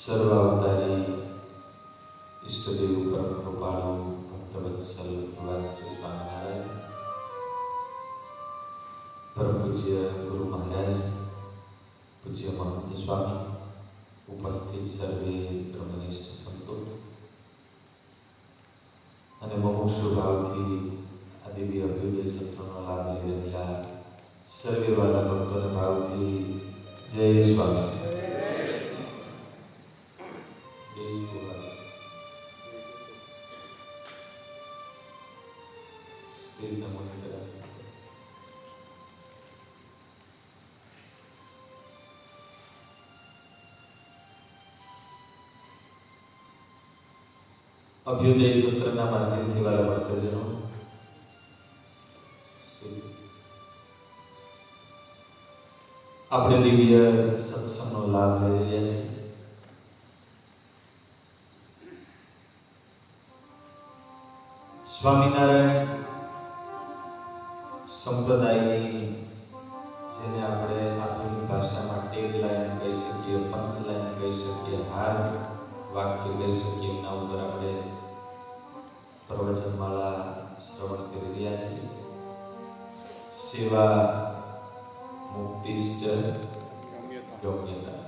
સર્વાવતારી ઈષ્ટદેવ પરમ કૃપાળુ ભક્તવત્સલ ભગવાન શ્રી સ્વામિનારાયણ, પરમ પૂજ્ય ગુરુ મહારાજ, પૂજ્ય મહંત સ્વામી, ઉપસ્થિત સર્વે બ્રહ્મનિષ્ઠ સંતો અને મુમુક્ષુ ભાવથી આ દિવ્ય અભ્યુદય સત્રનો લાભ લઈ રહેલા સર્વે વાલા ભક્તોને ભાવથી જય સ્વામી. અભ્યુદય સત્રના માધ્યમથી વાલા ભક્તજનો આપણે દિવ્ય સત્સંગનો લાભ લઈ રહ્યા છીએ. સ્વામિનારાયણ સંપ્રદાયની જેને આપણે આધુનિક ભાષામાં ટેગ લાઈન કહી શકીએ, પંચ લાઈન કહી શકીએ, હાર વાક્ય કહી શકીએ, એના ઉપર આપણે પ્રવચનમાળા શ્રવણ કરી રહ્યા છીએ. સેવા મુક્તિશ્ચ ગમ્યતા,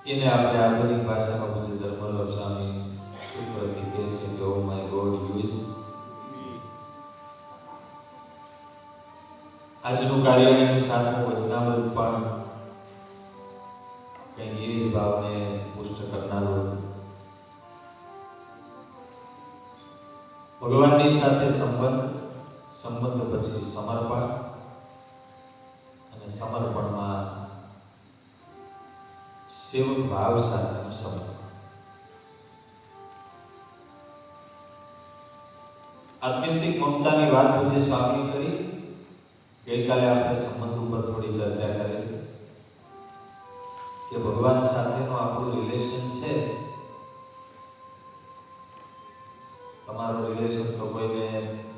એને આપણે આધુનિક ભાષામાં પૂજ્ય ધર્મવલ્લભ સ્વામી સૂત્રથી કહે છે કે ઓ માય ગોડ યુઝ. આજનું કાર્યનું સાતમું વચનામૃત પણ કંઈક એ જ ભાવને પુષ્ટ કરનારું હતું. ભગવાનની સાથે સંબંધ પછી સમર્પણ, અને સમર્પણમાં સેવક ભાવ સાથેનું સમર્પણ. આત્યંતિક મમતાની વાત પૂજ્ય સ્વામી કરી. ગઈકાલે આપણે સંબંધ ઉપર થોડી ચર્ચા કરી કે ભગવાન સાથેનું આપણું રિલેશન છે. તમારો રિલેશન તો કોઈને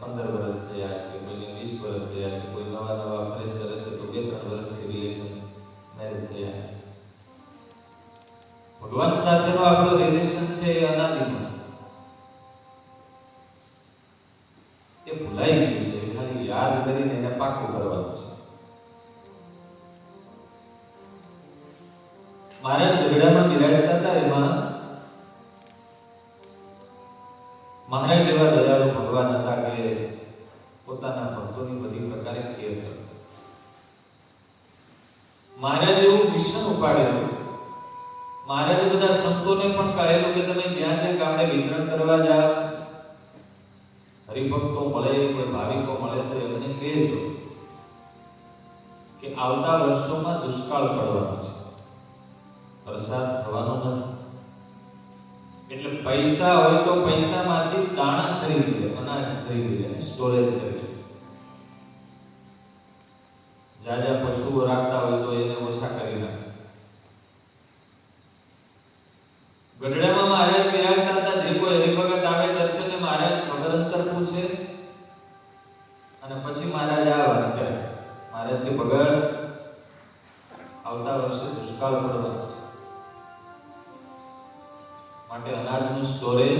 15 વર્ષ થયા છે, કોઈને 20 વર્ષ થયા છે, કોઈ નવા ફ્રેશર હશે તો 2-3 વર્ષથી રિલેશન મેરેજ થયા છે. ભગવાન સાથેનું આપણું રિલેશન છે એ અનાદિનું છે. એ ભૂલાઈ ગયું છે, એ ખાલી યાદ કરીને એને પાકું કરવાનું છે. મહારાજ ગઢડામાં બિરાજતા હતા, એમાં જેવા દયાળુ ભગવાન હતા કે પોતાના ભક્તોની બધી પ્રકારે કેર કરતા. મહારાજ એવું મિશન ઉપાડેલું. મહારાજે બધા સંતોને પણ કહેલું કે તમે જ્યાં જ્યાં ગામડે વિચરણ કરવા જાઓ, હરિભક્તો મળે, કોઈ ભાવિકો મળે તો એમને કહેજો કે આવતા વર્ષોમાં દુષ્કાળ પડવાનો છે, વરસાદ થવાનો નથી. એટલે પૈસા હોય તો પૈસામાંથી દાણા ખરીદી લે, અનાજ ખરીદી લે, સ્ટોરેજ કરી લે. જાજા પશુઓ રાખતા હોય તો એને ઓછા કરી નાખે. ગઢડામાં મહારાજ બિરાજતા હતા. જે કોઈ હરિભગત આવે દર્શને મહારાજ ખબર અંતર પૂછે અને પછી મહારાજ આ વાત કરે. મહારાજ કે ભગત, આવતા વર્ષે દુષ્કાળ પડવાનો છે, માટે અનાજનું સ્ટોરેજ.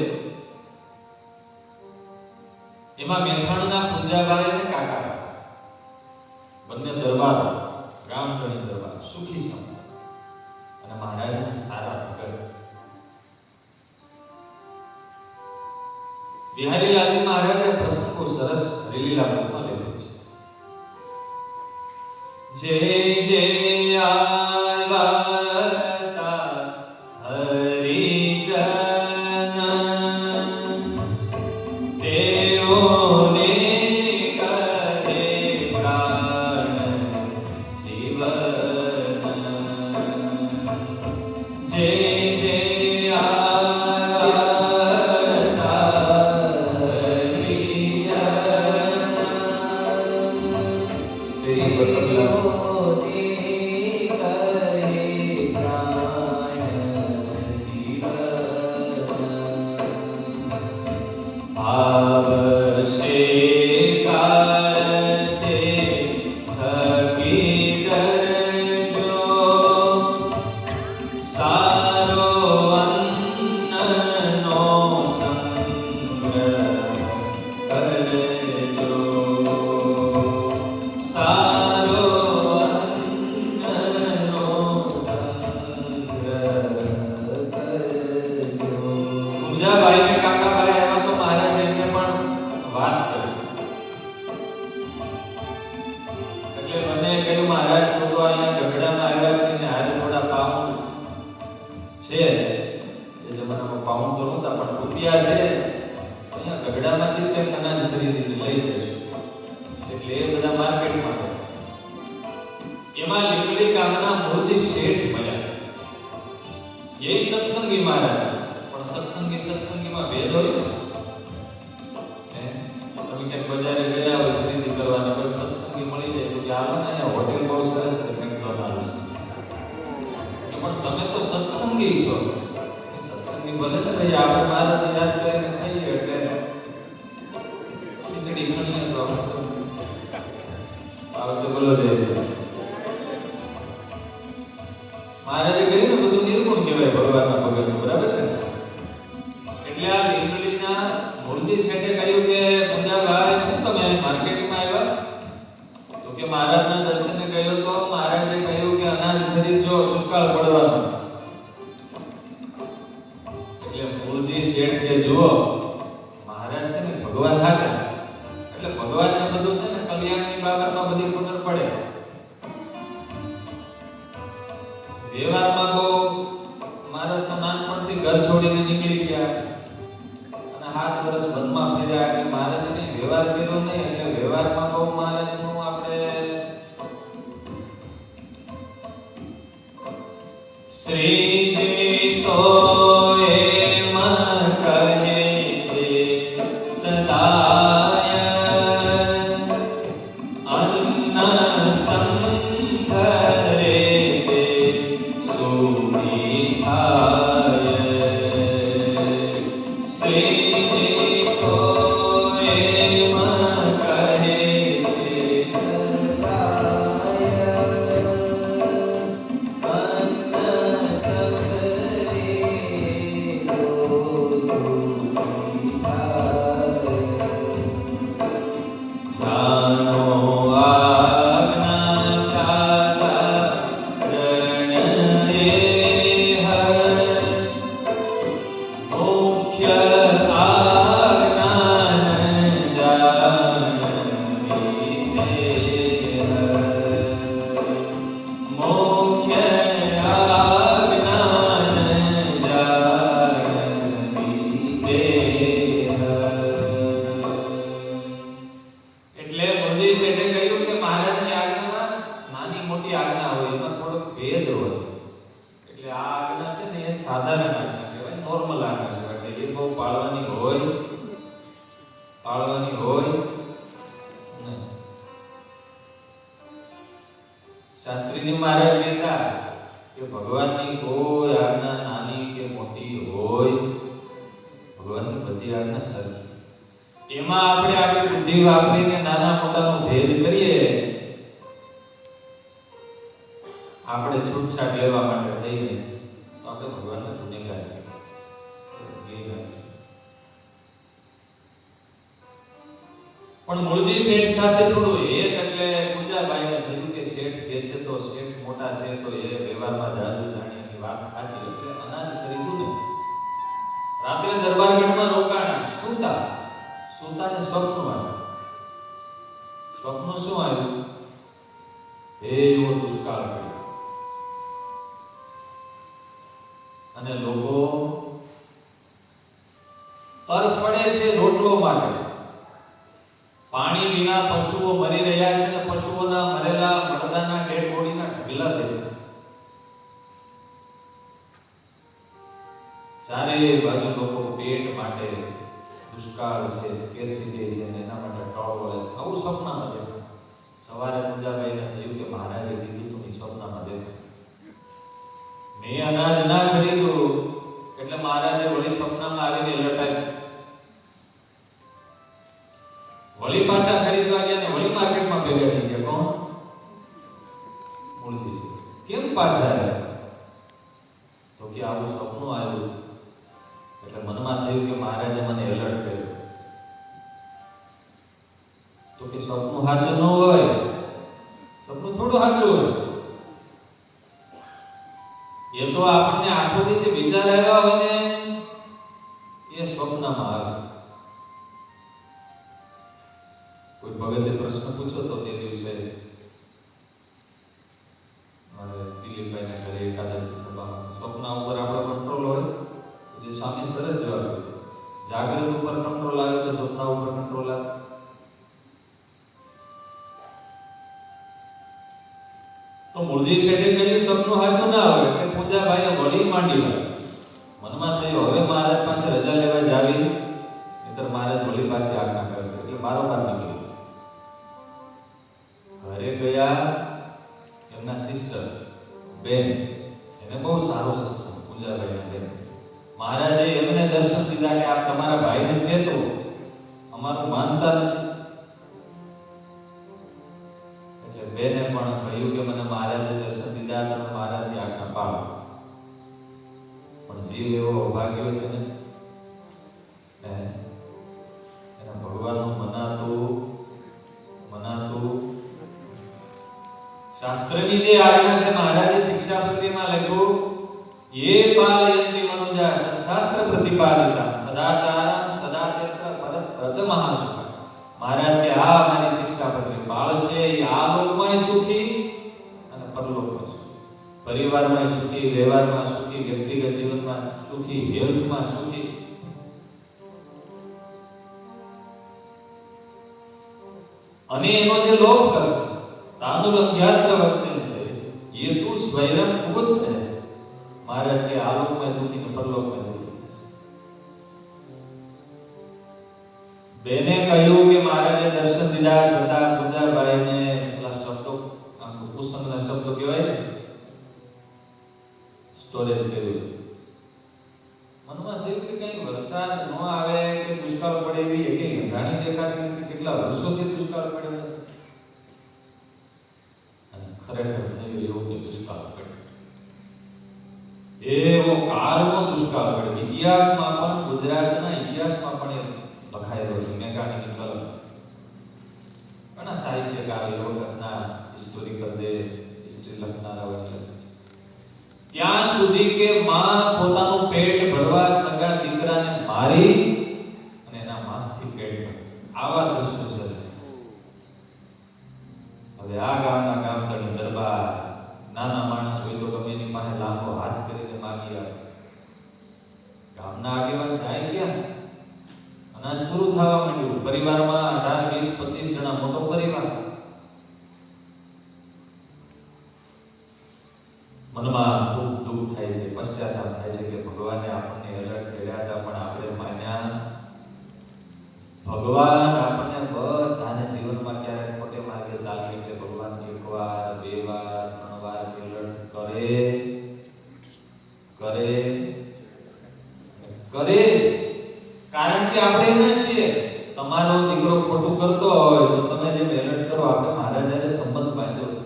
એમાં મેથાણના પૂંજાભાઈ અને કાકાભાઈ બંને દરબારો, ગામધણી દરબાર, સુખી સંત અને મહારાજના સારા ભગત. બિહારીલાલ મહારાજે પ્રસંગો સરસ હરિલીલા બુકમાં લખ્યું છે. જય જય આવતા હરિજન તેઓને કરે પ્રાણ જીવન. જય જય મહારાજે કહ્યું ને બધું નિર્ગુણ કહેવાય ભગવાનના ભગત, બરાબર ને? એટલે આ લીંબડીના મૂળજી શેઠે કહ્યું કે પૂંજાભાઈ, હું તમે માર્કેટમાં આવ્યા? તો કે મહારાજના દર્શને ગયો તો મહારાજે કહ્યું કે અનાજ ખરીદજો, દુષ્કાળ પડવાનો છે. એટલે મૂળજી શેઠ કે જુઓ, મહારાજ છે ને ભગવાન હાચા, એટલે ભગવાનને બધું છે ને કલ્યાણની બાબતમાં બધી ખબર પડે. વ્યવહારમાં બહુ મારા તો નાનપણથી ઘર છોડીને નીકળી ગયા અને 7 વર્ષ વનમાં ફર્યા એટલે મહારાજને વ્યવહાર કર્યો નહીં. એટલે વ્યવહારમાં બહુ મહારાજનું આપણે શ્રીજી તો એમ કહે છે સદાય અન્ન સંધરે હર એ સાધારણ આજ્ઞા કહેવાય, નોર્મલ આજ્ઞા કહેવાય. એટલે એ બહુ પાળવાની હોય નહીં. શાસ્ત્રીજી મહારાજ કહેતા કે ભગવાનની કોઈ આજ્ઞા નાની કે મોટી હોય, ભગવાનની બધી આજ્ઞા સરખી. એમાં આપણે આપણી બુદ્ધિ વાપરીને નાના મોટાનો ભેદ કરીએ, આપણે છૂટછાટ લેવા માટે થઈને, તો આપણે ભગવાનને ગુનેગાર કહેવાય. પણ મૂળજી શેઠ સાથે થોડું એક, એટલે પૂજાબાઈને થયું કે શેઠ કે છે તો શેઠ મોટા છે તો એ વ્યવહારમાં જાજુ જાણે એની વાત સાચી, એટલે અનાજ ખરીદ્યું ને. રાત્રે દરબારગઢમાં રોકાણા, સુતાને સ્વપ્ન આવ્યું. સ્વપ્ન શું આવ્યું? એવો દુષ્કાળ પડ્યો અને લોકો તરફડે છે રોટલો માટે. પાણી વિના પશુઓ મરી રહ્યા છે અને પશુઓના મરેલા મરદાના ડેડ બોડીના ઢગલા દેખાય. ચારે બાજુ લોકો પેટ માટે, દુષ્કાળ છે, સ્કેર્સિટી છે, એના માટે ટળ વળે છે. આવું સ્વપ્નમાં દેખાય. સવારે પૂજાબાઈને થયું કે મહારાજે કીધું તું ની સ્વપ્નમાં દેખાય. મેં અનાજ ના ખરીદ્યું એટલે મહારાજે વળી સ્વપ્નમાં આવીને લટાવ્યું. વળી પાછા ખરીદવા ગયા ને વળી માર્કેટમાં ભેગા થઈ ગયા. કોણ? મૂળજી છે. કેમ પાછા આવ્યા? તો કે આવું સ્વપ્ન આવ્યું એટલે મનમાં થયું કે મહારાજે મને એલર્ટ કર્યો. તો કે સ્વપ્ન સાચું ન હોય, સ્વપ્ન થોડું સાચું હોય. એ તો આપણને આખો દી જે વિચાર આવ્યા હોય ને એ સ્વપ્નમાં આવે. કોઈ ભગતે પ્રશ્ન પૂછ્યો તો તે દિવસે મારે દિલીપભાઈના ઘરે એકાદશી સભામાં, સ્વપ્ન ઉપર આપણો કંટ્રોલ હોય તો જે સ્વામી સરસ જવાબ આપ્યો. જાગૃત ઉપર કંટ્રોલ આવે તો સ્વપ્ન ઉપર કંટ્રોલ આવે. તો મૂળજી શેઠે કહ્યું સપનું સાચું ના આવે એટલે પૂજાભાઈએ વળી માંડી વાળી. મનમાં થયું હવે મહારાજ પાસે રજા લેવા જાવી, નહીતર મહારાજ વળી પાછી આજ્ઞા કરશે, એટલે બારોબાર નીકળી. ઘરે ગયા, એમના સિસ્ટર બેન, એને બહુ સારો સત્સંગ, પૂજાભાઈના બેન. મહારાજે એમને દર્શન દીધા કે આપ તમારા ભાઈને ચેતો, અમારું માનતા નથી. એટલે બેને પણ કહ્યું કે મને મહારાજે દર્શન દીધા, તમે મહારાજની આજ્ઞા પાળો. પણ જીવ એવો અભાગ્યો છે ને, એને ભગવાનનું મનાતું શાસ્ત્રની જે આજ્ઞા છે, મહારાજે શિક્ષાપત્રીમાં લખ્યું, ये पालयन्ति मनुजा शास्त्र प्रतिपादिता सदाचारं सदाचत्र परत्र च महासुख. महाराज के આ મારી શિક્ષાપત્રી પાળશે એ આ લોકમાં સુખી અને પરલોકમાં સુખી, પરિવારમાં સુખી, વ્યવહારમાં સુખી, વ્યક્તિગત જીવનમાં સુખી, હેલ્થમાં સુખી. અને એનો જે લોભ કરશે, તાનુલંઘ્યાત્ર વર્તન્તે ये तू स्वयं उबुद्ध है. महाराज के आलोक में दुखी ने परलोक में दुखी થશે. બેને કહ્યું કે મહારાજે દર્શન દીધા છતાં પૂજાભાઈને પેલા શબ્દો, આમ તો કુસંગના શબ્દો કહેવાય ને, સ્ટોરેજ કર્યું. મનમાં થયું કે કઈ વરસાદ ન આવે કે દુષ્કાળ પડે એવી એક ઘાણી દેખાતી નથી, કેટલા વર્ષોથી દુષ્કાળ પડ્યો નથી. અને ખરેખર થયું એવું કે દુષ્કાળ પડ્યો, એવો કારવો દુષ્કાળ પડ્યો. ઇતિહાસમાં પણ, ગુજરાતના ઇતિહાસમાં પણ લખાયેલો છે, મેઘાણીની કલમ. ઘણા સાહિત્યકાર એ વખતના હિસ્ટોરિકલ જે હિસ્ટ્રી લખનારા હોય લખ્યું છે. ત્યાં સુધી કે માં પોતાનું પેટ ભરવા સગા દીકરાને મારી અને એના માંસથી પેટ ભરે, આવા દ્રશ્યો છે. હવે આ ગામના ગામતળી દરબાર, નાના માણસ હોય તો ગમે એની પાસે લાંબો હાથ કરીને માગી આવે. ગામના આગેવાન જાય ક્યાં? અનાજ પૂરું થવા માંડ્યું. પરિવારમાં 18, 20, 25 જણા મોટો પરિવાર. મનમાં ખૂબ દુઃખ થાય છે, પશ્ચાતાપ થાય છે કરે જ. કારણ કે આપણે એના છીએ. તમારો દીકરો ખોટું કરતો હોય તો તમે જે એલર્ટ કરો. આપણે મહારાજાએ સંબંધ બાંધ્યો છે.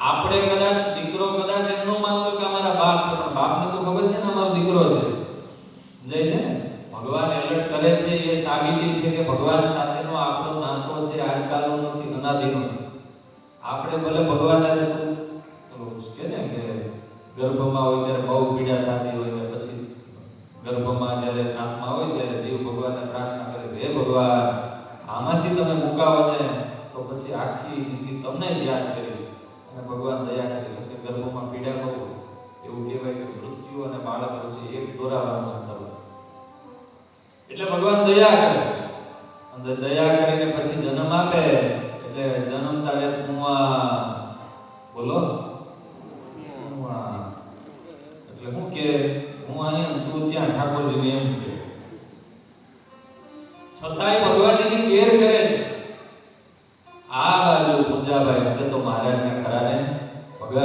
આપણે કદાચ દીકરો કદાચ એમ ન માનતો કે અમારા બાપ છે, પણ બાપને તો ખબર છે ને અમારો દીકરો છે. સમજાય છે ને? ભગવાન એલર્ટ કરે છે એ સાબિતી છે કે ભગવાન સાથેનો આપણો નાતો છે આજકાલનો નથી, અનાદિનો છે. આપણે ભલે ભગવાન આજે કે ને કે ગર્ભમાં હોય ત્યારે બહુ પીડા થતી હોય ને પછી ગર્ભમાં જ્યારે આત્મા હોય ત્યારે જીવ ભગવાનને પ્રાર્થના કરે, હે ભગવાન આમાંથી તમે મુકાવો ને તો પછી આખી જિંદગી તમને જ યાદ કરીશ. અને ભગવાન દયા કરી કે ગર્ભમાં પીડા ન હોય. એવું કહેવાય કે મૃત્યુ અને બાળક વચ્ચે એક દોરાવાનું અંતર હોય. એટલે ભગવાન દયા કરે અને દયા કરીને પછી જન્મ આપે. એટલે જન્મતા વેત બોલો એટલે હું કે હું અહીંયા તું ત્યાં ઠાકોરજીને એમ કે છતાંય ભગવાન એની કેર કરે છે. આ બાજુ પૂંજાભાઈ તે તો મહારાજને ખરાને ભગત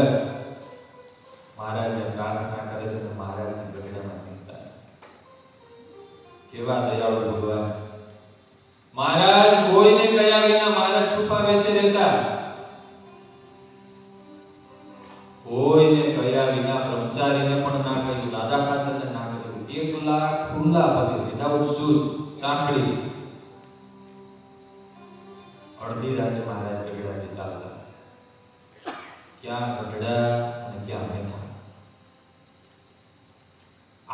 મહારાજને પ્રાર્થના કરે છે અને મહારાજને ગઢડામાં ચિંતા છે. કેવા દયાળુ ભગવાન છે. મહારાજ કોઈને કયા વિના મહારાજ છુપા બેસે રહેતા. કોઈને કયા વિના બ્રહ્મચારીને પણ ના કહ્યું, દાદા ખાચરને ના કહ્યું. એકલા ખુલ્લા પગે વિધાઉટ શૂઝ ચાંખડી અડધી રાતે મહારાજ ગઢડાથી ચાલતા હતા. ક્યાં ગઢડા અને ક્યાં મેથા.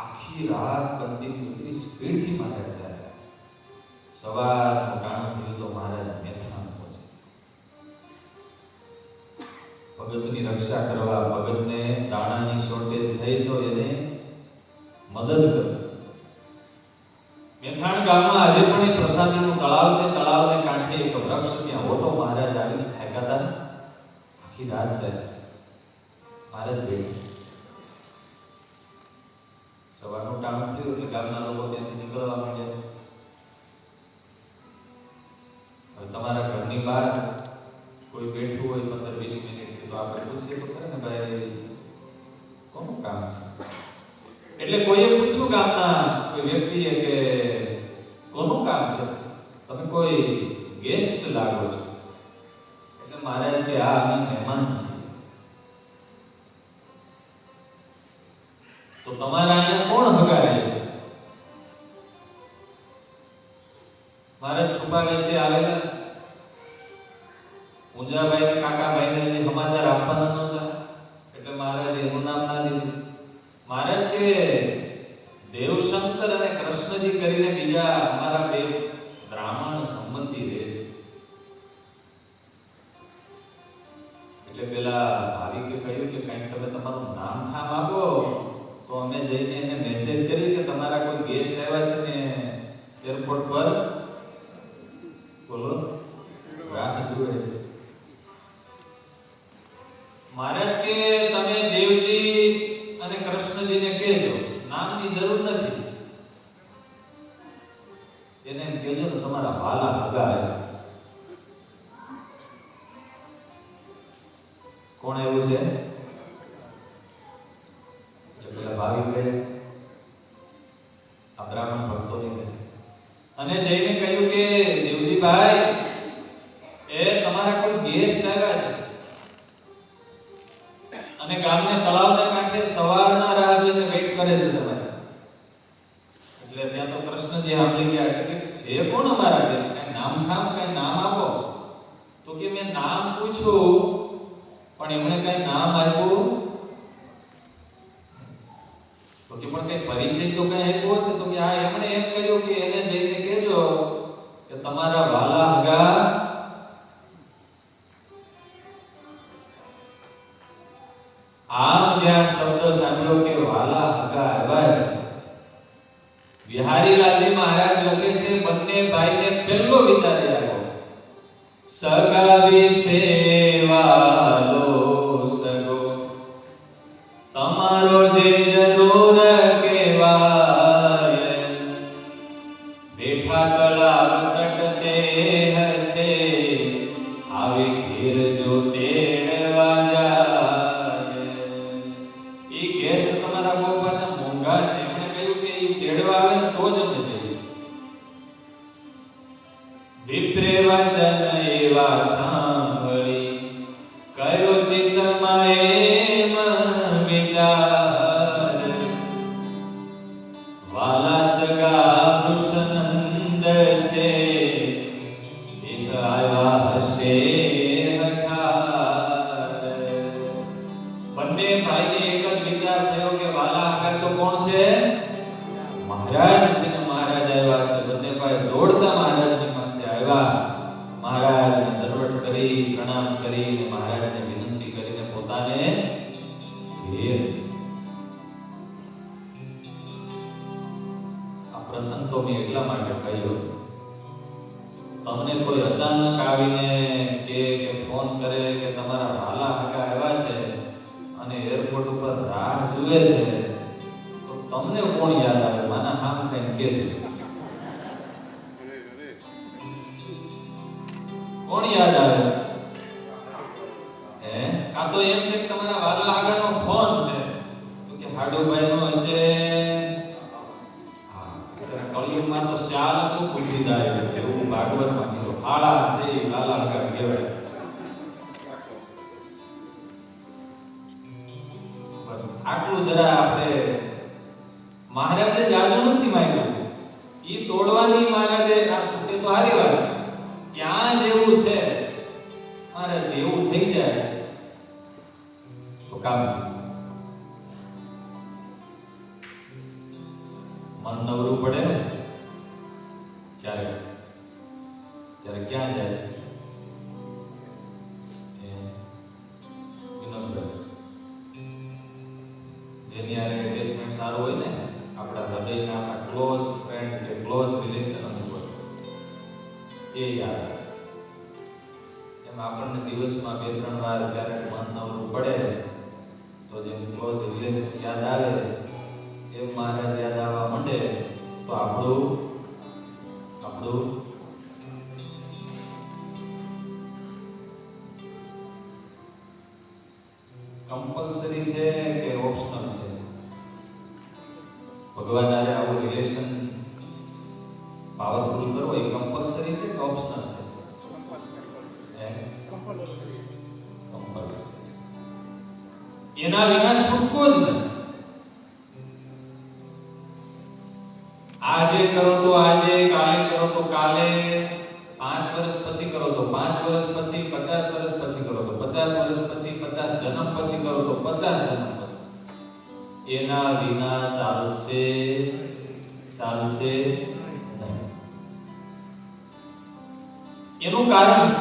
આખી રાત કન્ટિન્યુ એટલી સ્પીડથી મહારાજ ચાલ્યા. સવારનું ટાણું થયું તો મહારાજ મેથામાં પહોંચે. ભગતની રક્ષા કરવા, ભગતને દાણાની શોર્ટેજ થઈ તો એને મદદ કરી. મેથાણ ગામમાં આજે પણ એક પ્રસાદીનું તળાવ છે. તળાવને કાંઠે એક વૃક્ષ, ત્યાં ઓટો મહારાજ આવીને થાક્યા હતા. આખી રાત જાય મહારાજ બેઠા છે. સવારનું ટાણું થયું એટલે ગામના લોકો ત્યાંથી નીકળવા માંડ્યા. હવે તમારા ઘરની બહાર કોઈ બેઠું હોય 15-20 મિનિટથી તો આપણે પૂછીએ તો ખરે ને ભાઈ કોનું કામ છે. એટલે કોઈએ પૂછ્યું ગામના કોઈ વ્યક્તિએ કે કોનું કામ છે, તમે કોઈ ગેસ્ટ લાગો છો. એટલે મહારાજ કે આ અમે મહેમાન છીએ. તો તમારા અહીંયા કોણ હગારે છે? મહારાજ છુપા બેસે આવેલા. પૂંજાભાઈ ને કાકાભાઈને જે સમાચાર આપવાના નહોતા એટલે મહારાજ એનું નામ ના દીધું. મહારાજ કે દેવશંકર અને કૃષ્ણજી કરીને બીજા અમારા બે બ્રાહ્મણ સંબંધી રહે છે. એટલે પેલા ભાવિકે કહ્યું કે કંઈક તમે તમારું નામ ઠામ આપો તો અમે જઈને એને મેસેજ કરી કે તમારા કોઈ ગેસ્ટ આવ્યા છે ને એરપોર્ટ પર બોલો રાહ જુએ છે. મહારાજ કે તમે દેવજી અને કૃષ્ણજીને કહેજો, નામની જરૂર નથી. એને એમ કહેજો ને તમારા વાલા હગા આવ્યા છે. કોણ એવું છે? એટલે પેલા ભાવિક કહે આ બ્રાહ્મણ ભક્તોને કહે અને જઈને કહ્યું કે દેવજીભાઈ એ તમારા કોઈ ગેસ્ટ આવ્યા છે અને ગામને તળાવને કાંઠે સવારના રાહ જોઈને વેઇટ કરે છે તમારે. એટલે ત્યાં તો કૃષ્ણજી સાંભળી ગયા એટલે કે છે કોણ અમારા ગેસ્ટ? કઈ નામ ઠામ કઈ નામ આપો. તો કે મેં નામ પૂછ્યું પણ એમણે કઈ નામ આપ્યું. તો કે પણ કઈ પરિચય તો કઈ આપ્યો હશે. તો કે આ એમણે એમ કહ્યું કે એને જઈને કહેજો કે તમારા વાલા હગા આમ જ્યાં શબ્દ સાંભળ્યો કે વાલા હગા આવ્યા છે. બિહારીલાલજી મહારાજ લખે છે બંને ભાઈને પહેલો વિચાર આવ્યો સગા વિશે વાલો સગો તમારો જે જરૂર કેવાય બેઠા તળાવ તટતે છે આવે ઘેર જો તેડવા જાય. એ ગેસ્ટ તમારા બહુ પાછા મૂંગા છે, એમણે કહ્યું કે એ તેડવા આવે ને તો જ અમે જઈએ. વિપ્રે વચન એવા સાંભળી કર્યો ચિત્તમાં એમ વિચાર, વાલા સગા વૃષનંદ છે એક આવ્યા હશે હઠાર. બંને ભાઈને એક જ વિચાર થયો કે વાલા આગળ તો કોણ છે? મહારાજ છે ને મહારાજ આવ્યા છે. બંને ભાઈ દોડતા મહારાજની પાસે આવ્યા. મહારાજને દંડવત કરી, પ્રણામ કરી, મહારાજને વિનંતી કરીને પોતાને ઘેર. આ પ્રસંગ તો મેં એટલા માટે કહ્યો, તમને કોઈ અચાનક આવીને કે ફોન કરે કે તમારા વાલા આગા આવ્યા છે અને એરપોર્ટ ઉપર રાહ જુએ છે, તો તમને કોણ યાદ આવે? માના હામ ખાઈને કહેજો. કોણ યાદ આવે? કાં તો એમ કે તમારા વાલા આગળનો ફોન છે તો કે હાડુભાઈ નો હશે. કળિયુગમાં તો શ્યાલ હતું બુદ્ધિદાય, એવું ભાગવતમાં કીધું. હાડા છે એ વાલા આગળ કહેવાય. બસ આટલું જરા આપણે, મહારાજે જાજુ નથી માંગ્યું, ઈ તોડવાની મહારાજે તે તો હારી વાત છે. ત્યાં જેવું છે મહારાજ કે એવું થઈ જાય તો કામ. મન નવરું પડે ને ક્યારે, ત્યારે ક્યાં જાય? જેની હારે એટેચમેન્ટ સારું હોય ને, આપણા હૃદયના, આપણા ક્લોઝ ફ્રેન્ડ કે ક્લોઝ રિલેશન અનુભવ, એ યાદ આવે. એમ આપણને દિવસમાં 2-3 વાર ક્યારેક મન નવરું પડે તો જેમ ક્લોઝ રિલેશન યાદ આવે એમ મહારાજ યાદ આવવા માંડે તો આપણું કમ્પલસરી છે કે ઓપ્શનલ છે? ભગવાન હારે આવું રિલેશન પાવરફુલ કરવો એ કમ્પલસરી છે કે ઓપ્શનલ છે? કમ્પલસરી છે. એના વિના છૂટકો જ નથી. આજે કરો તો આજે, કાલે કરો તો કાલે, 5 વર્ષ પછી કરો તો 5 વર્ષ પછી, 50 વર્ષ પછી કરો તો 50 વર્ષ પછી, 50 જન્મ પછી કરો તો 50 જન્મ પછી. એના વિના ચાલશે નહીં. એનું કારણ છે,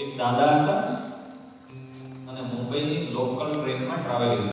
એક દાદા હતા અને મુંબઈની લોકલ ટ્રેનમાં ટ્રાવેલિંગ